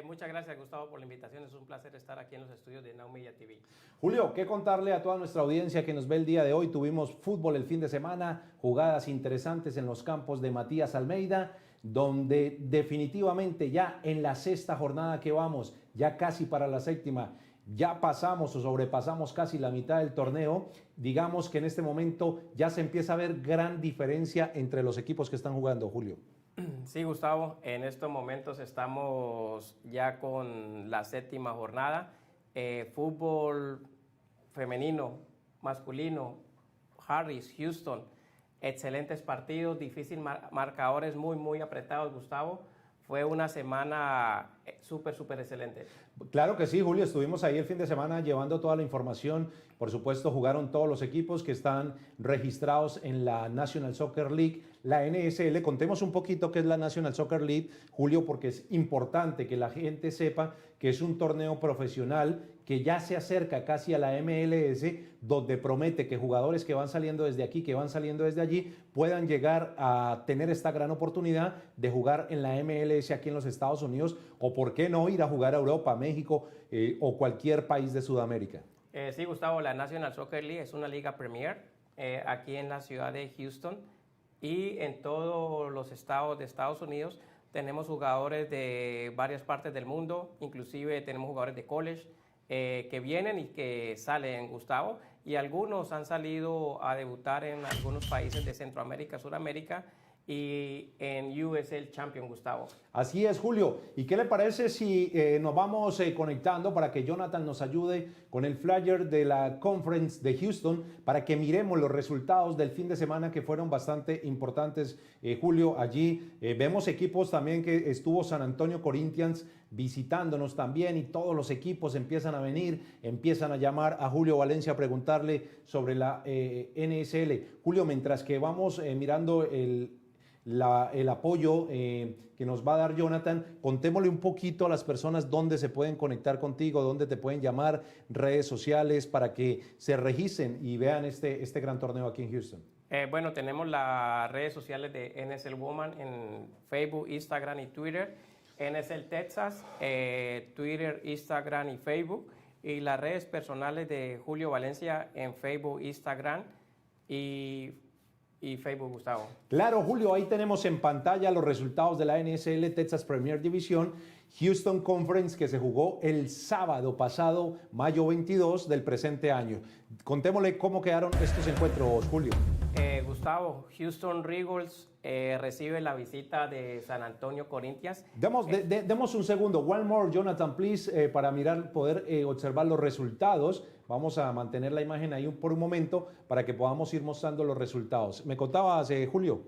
Muchas gracias, Gustavo, por la invitación. Es un placer estar aquí en los estudios de NowMedia TV. Julio, ¿qué contarle a toda nuestra audiencia que nos ve el día de hoy? Tuvimos fútbol el fin de semana, jugadas interesantes en los campos de Matías Almeida, donde definitivamente ya en la sexta jornada que vamos, ya casi para la séptima, ya pasamos o sobrepasamos casi la mitad del torneo. Digamos que en este momento ya se empieza a ver gran diferencia entre los equipos que están jugando, Julio. Sí, Gustavo, en estos momentos estamos ya con la séptima jornada. Fútbol femenino, masculino, Harris, Houston, excelentes partidos, difíciles marcadores, muy apretados, Gustavo. Fue una semana súper excelente. Claro que sí, Julio, estuvimos ahí el fin de semana llevando toda la información. Por supuesto, jugaron todos los equipos que están registrados en la National Soccer League, la NSL. Contemos un poquito qué es la National Soccer League, Julio, porque es importante que la gente sepa que es un torneo profesional que ya se acerca casi a la MLS, donde promete que jugadores que van saliendo desde aquí, que van saliendo desde allí, puedan llegar a tener esta gran oportunidad de jugar en la MLS aquí en los Estados Unidos, o por qué no ir a jugar a Europa, México o cualquier país de Sudamérica. Sí, Gustavo, la National Soccer League es una liga premier aquí en la ciudad de Houston, y en todos los estados de Estados Unidos tenemos jugadores de varias partes del mundo, inclusive tenemos jugadores de college que vienen y que salen, Gustavo, y algunos han salido a debutar en algunos países de Centroamérica, Sudamérica y en USL Champion, Gustavo. Así es, Julio. ¿Y qué le parece si nos vamos conectando para que Jonathan nos ayude con el flyer de la Conference de Houston para que miremos los resultados del fin de semana que fueron bastante importantes, Julio? Allí vemos equipos también que estuvo San Antonio Corinthians visitándonos también y todos los equipos empiezan a venir, empiezan a llamar a Julio Valencia a preguntarle sobre la NSL. Julio, mientras que vamos mirando el apoyo que nos va a dar Jonathan, contémosle un poquito a las personas dónde se pueden conectar contigo, dónde te pueden llamar, redes sociales, para que se registren y vean este gran torneo aquí en Houston. Bueno, tenemos las redes sociales de NSL Woman en Facebook, Instagram y Twitter. NSL Texas, Twitter, Instagram y Facebook. Y las redes personales de Julio Valencia en Facebook, Instagram y Facebook, Gustavo. Claro, Julio, ahí tenemos en pantalla los resultados de la NSL Texas Premier Division Houston Conference, que se jugó el sábado pasado, mayo 22 del presente año. Contémosle cómo quedaron estos encuentros, Julio. Gustavo, Houston Regals recibe la visita de San Antonio Corinthians. Demos un segundo. One more, Jonathan, please, para poder observar los resultados. Vamos a mantener la imagen ahí por un momento para que podamos ir mostrando los resultados. ¿Me contabas, Julio?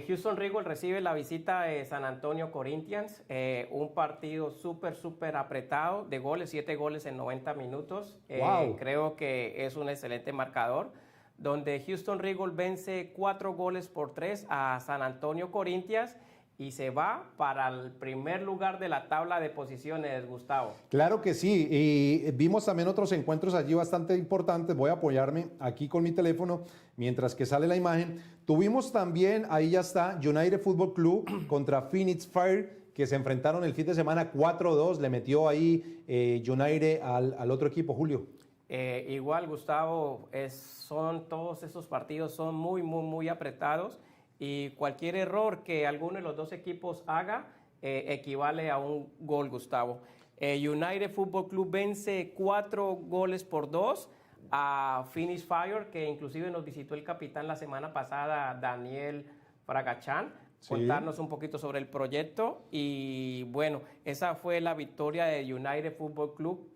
Houston Regals recibe la visita de San Antonio Corinthians, un partido súper apretado de goles, 7 goles en 90 minutos. Wow. Creo que es un excelente marcador, donde Houston Regals vence 4-3 a San Antonio Corinthians y se va para el primer lugar de la tabla de posiciones, Gustavo. Claro que sí, y vimos también otros encuentros allí bastante importantes. Voy a apoyarme aquí con mi teléfono mientras que sale la imagen. Tuvimos también, ahí ya está, United Football Club contra Phoenix Fire, que se enfrentaron el fin de semana 4-2. Le metió ahí United al otro equipo, Julio. Igual, Gustavo, son todos esos partidos son muy apretados, y cualquier error que alguno de los dos equipos haga equivale a un gol, Gustavo. United Football Club vence 4-2 a Phoenix Fire, que inclusive nos visitó el capitán la semana pasada, Daniel Fragachán, sí, contarnos un poquito sobre el proyecto. Y bueno, esa fue la victoria de United Football Club,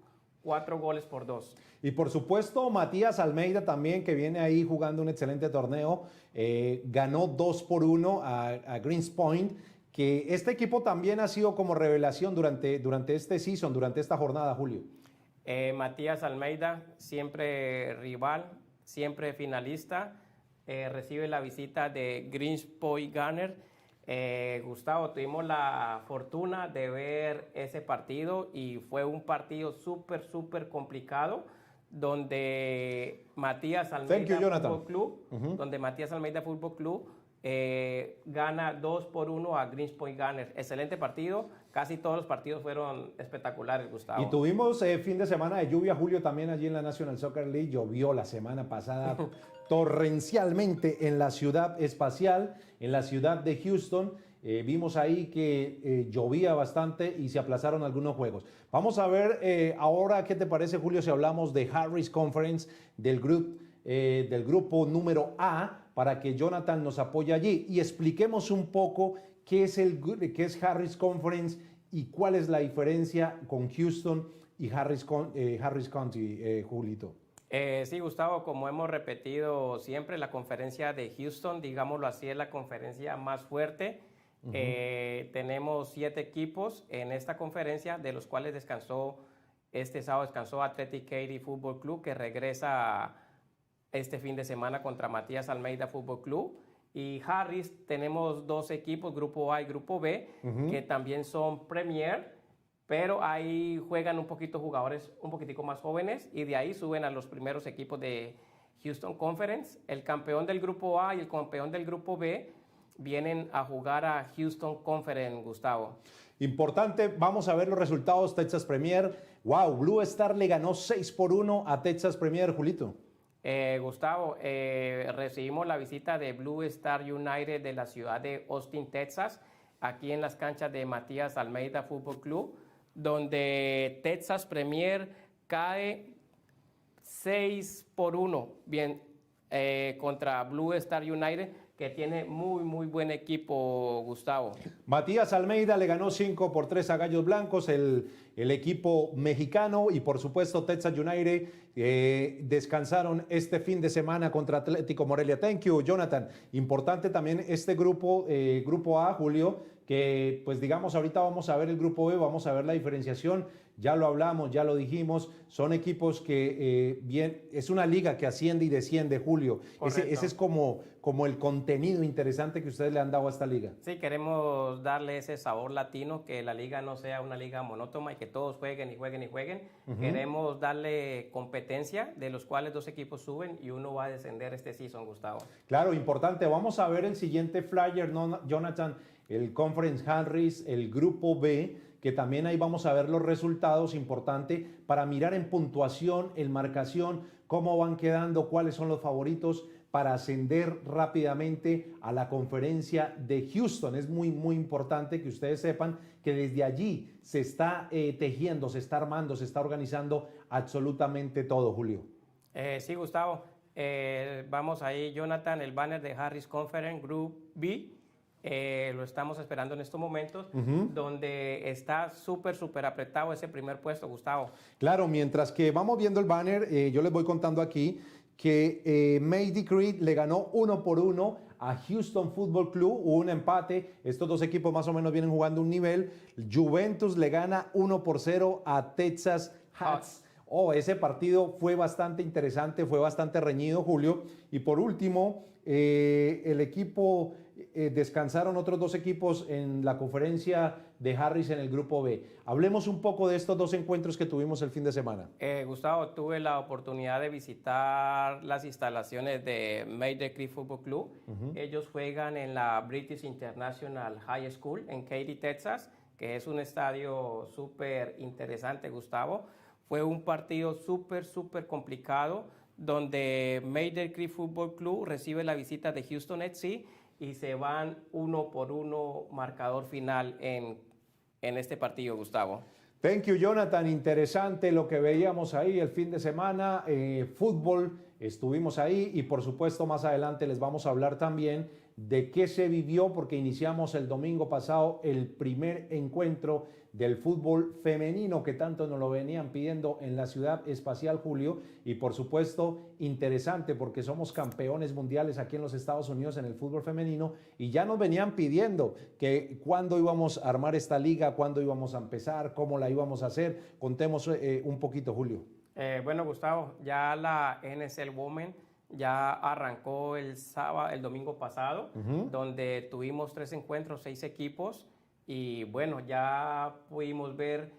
4-2. Y por supuesto, Matías Almeida también, que viene ahí jugando un excelente torneo, ganó 2-1 a Greens Point, que este equipo también ha sido como revelación durante este season, durante esta jornada, Julio. Matías Almeida, siempre rival, siempre finalista, recibe la visita de Greens Point Gunner. Gustavo, tuvimos la fortuna de ver ese partido y fue un partido súper complicado, donde Matías Almeida Fútbol Club, Matías Almeida Fútbol Club gana 2-1 a Greens Point Gunners. Excelente partido, casi todos los partidos fueron espectaculares, Gustavo. Y tuvimos fin de semana de lluvia, Julio, también allí en la National Soccer League. Llovió la semana pasada torrencialmente en la ciudad espacial, en la ciudad de Houston. Vimos ahí que llovía bastante y se aplazaron algunos juegos. Vamos a ver ahora qué te parece, Julio, si hablamos de Harris Conference, del grupo número A, para que Jonathan nos apoye allí y expliquemos un poco qué es Harris Conference y cuál es la diferencia con Houston y Harris County, Julito. Sí, Gustavo, como hemos repetido siempre, la conferencia de Houston, digámoslo así, es la conferencia más fuerte. Tenemos 7 equipos en esta conferencia, de los cuales este sábado descansó Athletic Katy Football Club, que regresa este fin de semana contra Matías Almeida Football Club. Y Harris, tenemos 2 equipos, Grupo A y Grupo B, que también son Premier, pero ahí juegan un poquito jugadores un poquitico más jóvenes, y de ahí suben a los primeros equipos de Houston Conference. El campeón del Grupo A y el campeón del Grupo B vienen a jugar a Houston Conference, Gustavo. Importante, vamos a ver los resultados. Texas Premier, wow, Blue Star le ganó 6-1 a Texas Premier, Julito. Gustavo, recibimos la visita de Blue Star United de la ciudad de Austin, Texas, aquí en las canchas de Matías Almeida Fútbol Club, donde Texas Premier cae 6-1 contra Blue Star United, que tiene muy buen equipo, Gustavo. Matías Almeida le ganó 5-3 a Gallos Blancos, el equipo mexicano, y por supuesto Texas United descansaron este fin de semana contra Atlético Morelia. Thank you, Jonathan. Importante también este grupo A, Julio, que pues digamos ahorita vamos a ver el grupo B, vamos a ver la diferenciación, ya lo hablamos, ya lo dijimos, son equipos que bien, es una liga que asciende y desciende, Julio. Ese es como el contenido interesante que ustedes le han dado a esta liga. Sí, queremos darle ese sabor latino, que la liga no sea una liga monótona y que todos jueguen y jueguen y jueguen. Queremos darle competencia, de los cuales 2 equipos suben y uno va a descender este season, Gustavo. Claro, importante. Vamos a ver el siguiente flyer, ¿no, Jonathan? El Conference Harris, el grupo B, que también ahí vamos a ver los resultados, importante para mirar en puntuación, en marcación, cómo van quedando, cuáles son los favoritos para ascender rápidamente a la conferencia de Houston. Es muy, muy importante que ustedes sepan que desde allí se está tejiendo, se está armando, se está organizando absolutamente todo, Julio. Sí, Gustavo. Vamos ahí, Jonathan, el banner de Harris Conference Group B. Lo estamos esperando en estos momentos, donde está súper apretado ese primer puesto, Gustavo. Claro, mientras que vamos viendo el banner, yo les voy contando aquí que May Decree le ganó 1-1 a Houston Football Club, hubo un empate, estos 2 equipos más o menos vienen jugando un nivel. Juventus le gana 1-0 a Texas Hats. Ese partido fue bastante interesante, fue bastante reñido, Julio. Y por último, el equipo, descansaron otros 2 equipos en la conferencia de Harris en el grupo B. Hablemos un poco de estos 2 encuentros que tuvimos el fin de semana. Gustavo, tuve la oportunidad de visitar las instalaciones de May Decree Football Club. Ellos juegan en la British International High School en Katy, Texas, que es un estadio súper interesante, Gustavo. Fue un partido súper complicado, donde May Decree Football Club recibe la visita de Houston FC y se van 1-1 marcador final en este partido, Gustavo. Thank you, Jonathan. Interesante lo que veíamos ahí el fin de semana. Fútbol, estuvimos ahí y por supuesto más adelante les vamos a hablar también de qué se vivió, porque iniciamos el domingo pasado el primer encuentro del fútbol femenino que tanto nos lo venían pidiendo en la ciudad espacial, Julio, y por supuesto interesante porque somos campeones mundiales aquí en los Estados Unidos en el fútbol femenino y ya nos venían pidiendo que cuándo íbamos a armar esta liga, cuándo íbamos a empezar, cómo la íbamos a hacer. Contemos un poquito, Julio. Bueno, Gustavo, ya la NSL Women ya arrancó el domingo pasado, donde tuvimos 3 encuentros, 6 equipos, y bueno, ya pudimos ver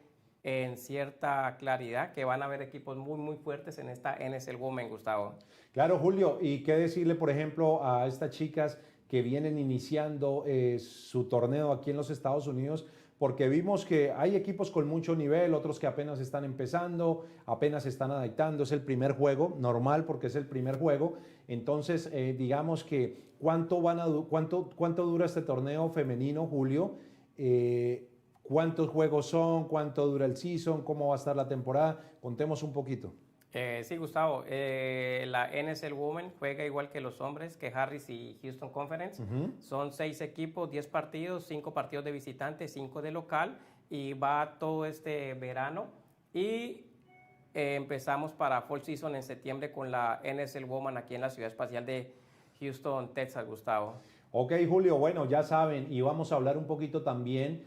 en cierta claridad que van a haber equipos muy fuertes en esta NSL Women, Gustavo. Claro, Julio, y qué decirle, por ejemplo, a estas chicas que vienen iniciando su torneo aquí en los Estados Unidos, porque vimos que hay equipos con mucho nivel, otros que apenas están empezando, apenas están adaptando, es el primer juego, normal porque es el primer juego, entonces digamos que ¿cuánto dura este torneo femenino, Julio? ¿Cuántos juegos son? ¿Cuánto dura el season? ¿Cómo va a estar la temporada? Contemos un poquito. Sí, Gustavo, la NSL Women juega igual que los hombres, que Harris y Houston Conference. Son 6 equipos, 10 partidos, 5 partidos de visitante, 5 de local, y va todo este verano. Y empezamos para Fall Season en septiembre con la NSL Women aquí en la ciudad espacial de Houston, Texas, Gustavo. Ok, Julio, bueno, ya saben, y vamos a hablar un poquito también